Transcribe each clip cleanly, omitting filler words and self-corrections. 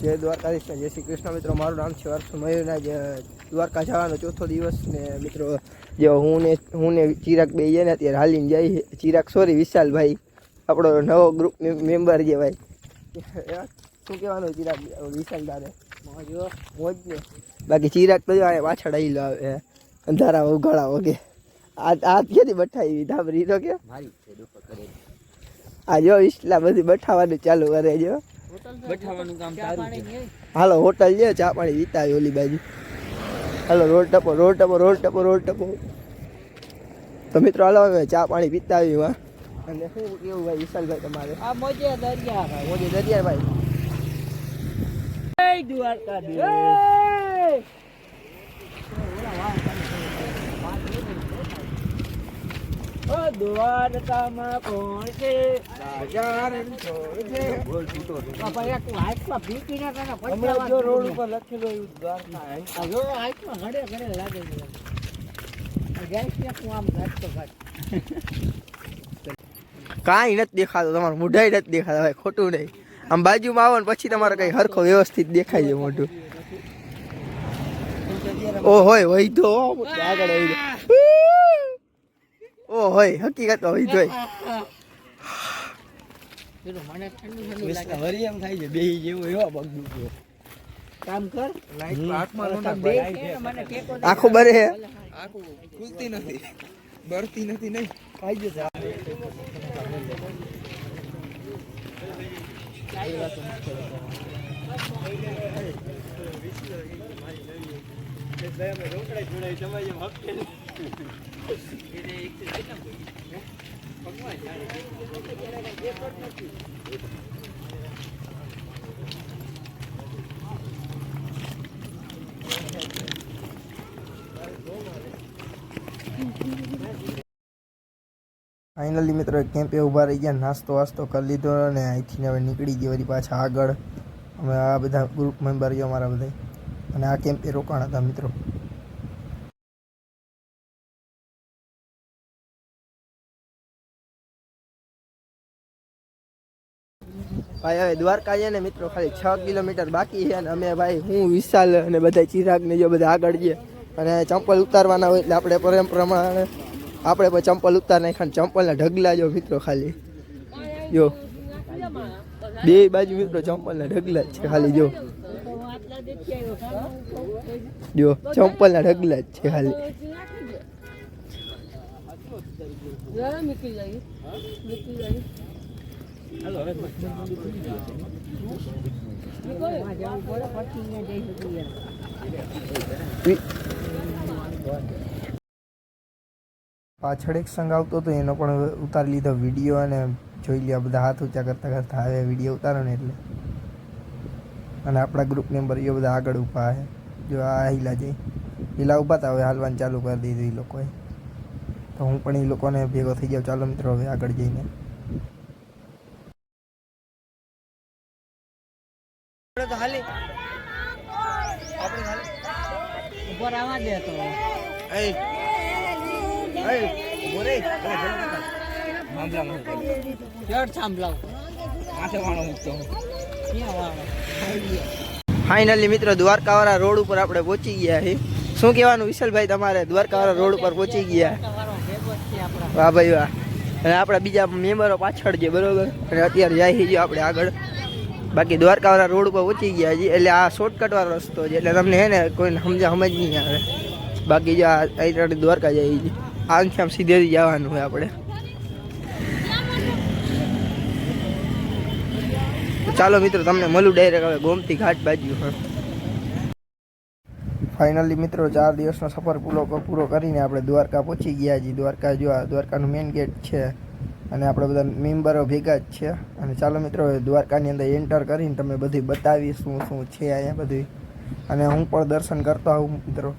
જય દ્વારકાધીશ ને જય શ્રી કૃષ્ણ મિત્રો. મારું નામ છે હર્ષ મયુરના. જે દ્વારકા જવાનો ચોથો દિવસ ને મિત્રો, જે હું ને ચિરાગ બે ને અત્યારે હાલીને જાય. ચિરાગ સોરી વિશાલભાઈ, આપણો નવો ગ્રુપ મેમ્બર છે ભાઈ. શું કહેવાનું ચિરાગ વિશાલ તારે? મોજ ને. બાકી ચિરાગ તો પાછળ આવી આવે અંધારા ઉઘાડા વગે. આ ક્યાંથી બઠાવી ધાબરી તો કે આ જો એટલા બધી બઠાવાનું ચાલુ કરે જો. બઠાવાનું કામ સારું છે. હાલો હોટલ છે, ચા પાણી પીતા ઓલી બાજુ. હાલો રોડ ટપો રોડ ટપો રોડ ટપો રોડ ટપો. તો મિત્રો હાલો હવે ચા પાણી પીતા આવી માં. અને શું કેવું ભાઈ વિશાલભાઈ તમારે? આ મોજે દરિયા ભાઈ, મોજે દરિયા ભાઈ. જય દ્વારકાધીશ. દ્વારકામાં કોણ છે? રોડ ઉપર લખેલું દ્વારકા લાગે કાંઈ નથી દેખાતું, તમારું મોઢાઈ નથી દેખાતા ભાઈ, ખોટું નહીં. આમ બાજુમાં આવો ને પછી તમારે કઈ હરખો વ્યવસ્થિત દેખાય છે મોઢું. ઓ હોય હોય તો આગળ હોય ઓ હોય હકીકત હોય તો કામ કર. આખું બરે આખું ખુલતી નથી, બરતી નથી. નહીં ખાઈ જશે. ફાઇનલી મિત્રો કેમ્પે ઊભા રહી ગયા, નાસ્તો વાસ્તો કરી લીધો અને અહીંથી હવે નીકળી ગયા વળી પાછા આગળ. અમે આ બધા ગ્રુપ મેમ્બર છે અમારા બધા, અને આ કેમ્પે રોકાણ હતા મિત્રો. ભાઈ હવે દ્વારકા છે ને મિત્રો ખાલી 6 કિલોમીટર બાકી છે. અને અમે ભાઈ હું વિશાલ અને બધા ચિરાગ ને જો બધા આગળ છે. અને ચંપલ ઉતારવાના હોય એટલે આપણે પરમ પ્રમાણે આપણે પણ ચંપલ ઉતાર નાખ્યા. ચંપલના ઢગલા જો મિત્રો, ખાલી જો બે બાજુ મિત્રો ચંપલના ઢગલા જ છે ખાલી. જો ચંપલના ઢગલા જ છે ખાલી. પાછળ એક સંઘ આવતો હતો, એનો પણ ઉતારી લીધો વિડીયો અને જોઈ લ્યા બધા હાથ ઊંચા કરતા કરતા હવે વિડીયો ઉતારો ને એટલે. અને આપણા ગ્રુપ મેમ્બર એ બધા આગળ ઊભા છે જો. આ હિલા જઈ હિલા ઊભા હતા, હવે હાલવાનું ચાલુ કરી દીધું એ લોકોએ. તો હું પણ એ લોકોને ભેગો થઈ જાઉં. ચાલો મિત્રો હવે આગળ જઈને ઉપર આવવા દે તો ફાઇનલી મિત્રો દ્વારકા વાળા રોડ ઉપર આપણે પહોંચી ગયા છીએ. શું કહેવાનું વિશાલભાઈ તમારે? દ્વારકા વાળા રોડ ઉપર પહોંચી ગયા. વાહ ભાઈ વાહ. અને આપણા બીજા મેમ્બરો પાછળ છે બરોબર. અને અત્યારે જાય છે આપણે આગળ. બાકી દ્વારકા વાળા રોડ ઉપર પહોંચી ગયા છીએ. એટલે આ શોર્ટકટ વાળો રસ્તો છે, એટલે તમને હે ને કોઈને સમજ નહીં આવે. બાકી જો અહીં દ્વારકા જાય છે, આમ સીધેથી જવાનું હોય આપણે. ચાલો મિત્રો તમને મળું ડાયરેક્ટ હવે ગોમતી ઘાટ બાજુ. ફાઇનલી મિત્રો 4 દિવસનો સફર પૂરો કરીને આપણે દ્વારકા પહોંચી ગયા છીએ. દ્વારકા જો આ દ્વારકાનું મેઇન ગેટ છે અને આપણે બધા મેમ્બરો ભેગા જ છે. અને ચાલો મિત્રો દ્વારકાની અંદર એન્ટર કરીને તમે બધું બતાવી શું શું છે અહીંયા બધું. અને હું પણ દર્શન કરતો આવું મિત્રો.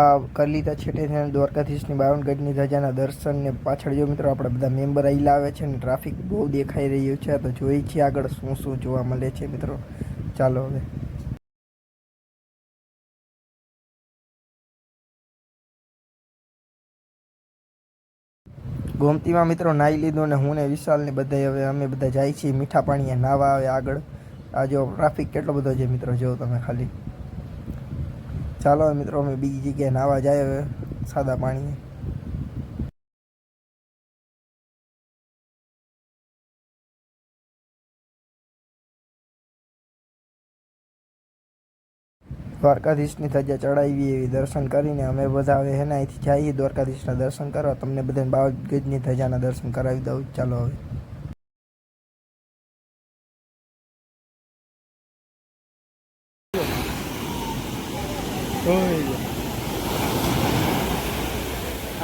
આ કરી લીધા છેટે થઈને દ્વારકાધીશની 52 ગજની ધજાના દર્શન ને પાછળ જો મિત્રો આપણે બધા મેમ્બર અહીં લાવે છે ને ટ્રાફિક બહુ દેખાઈ રહ્યું છે તો જોઈ છીએ આગળ શું શું જોવા મળે છે મિત્રો. ચાલો હવે ગોમતીમાં મિત્રો નાહી લીધું ને હું ને વિશાલ ને બધા હવે અમે બધા જાય છીએ મીઠા પાણીએ નાવા આવે આગળ. આ જો ટ્રાફિક કેટલો બધો છે મિત્રો, જો તમે ખાલી. ચાલો હવે મિત્રો અમે બીજી જગ્યાએ નાવા જાય હવે સાદા પાણીએ. દ્વારકાધીશની ધજા ચડાવી એવી દર્શન કરીને અમે બધા હવે હે ને અહીંથી જઈએ દ્વારકાધીશના દર્શન કરવા. તમને બધાને 52 ગજની ધજાના દર્શન કરાવી દઉં. ચાલો હવે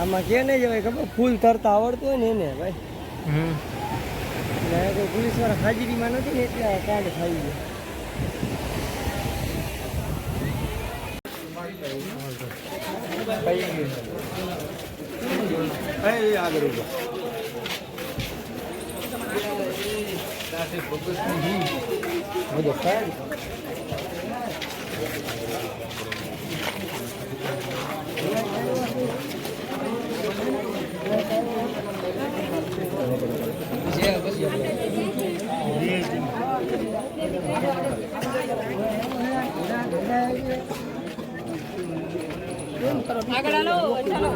આમાં કે નહીં જવાય ખબર, ફૂલ તરતા આવડતું હોય ને એને ભાઈ. અને કોઈ પોલીસ વાળા હાજરીમાં નથી ને એટલે કાંડ ખાઈ ગયો. આગળ હાલો ચાલો.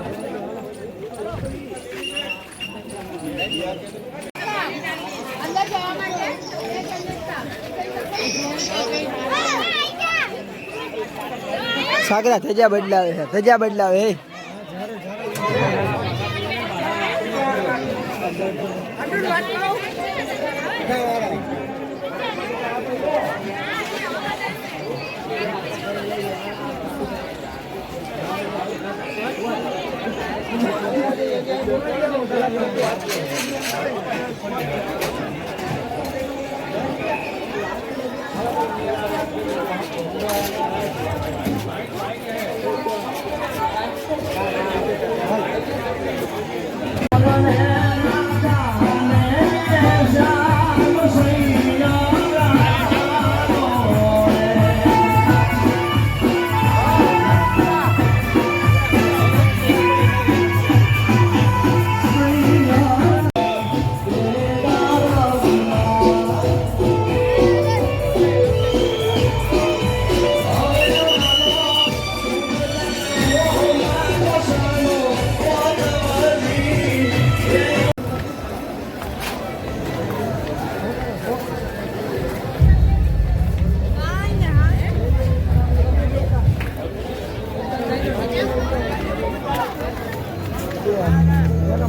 અંદર જવા માટે સાગરા ધજા બદલાવે છે, ધજા બદલાવે હે.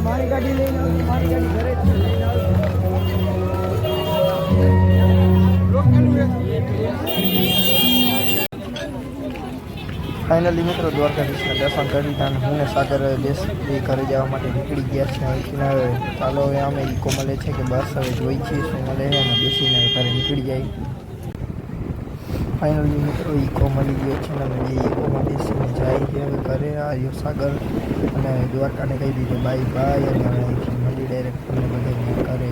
મારી ગાડી લઈને આવું, મારી ગાડી ઘરે જ લઈને આવું. ફાઇનલી મિત્રો દ્વારકાધીશના દર્શન કરી લીધા અને હું ને સાગર દેશથી ઘરે જવા માટે નીકળી ગયા છે. અહીંથી હવે ચાલો હવે અમે ઈકો મળે છે કે બસ હવે જોઈ છીએ શું મળે છે અને બેસીને ઘરે નીકળી જાય. ફાઇનલી મિત્રો ઈકો મળી ગયો છે અને અમે ઈકોમાં બેસીને જાય છે હવે ઘરે. આવ્યો સાગર અને દ્વારકાને કહી દીધું બાય બાય અને અહીંથી મળી ડાયરેક્ટ તમને બધાને ઘરે.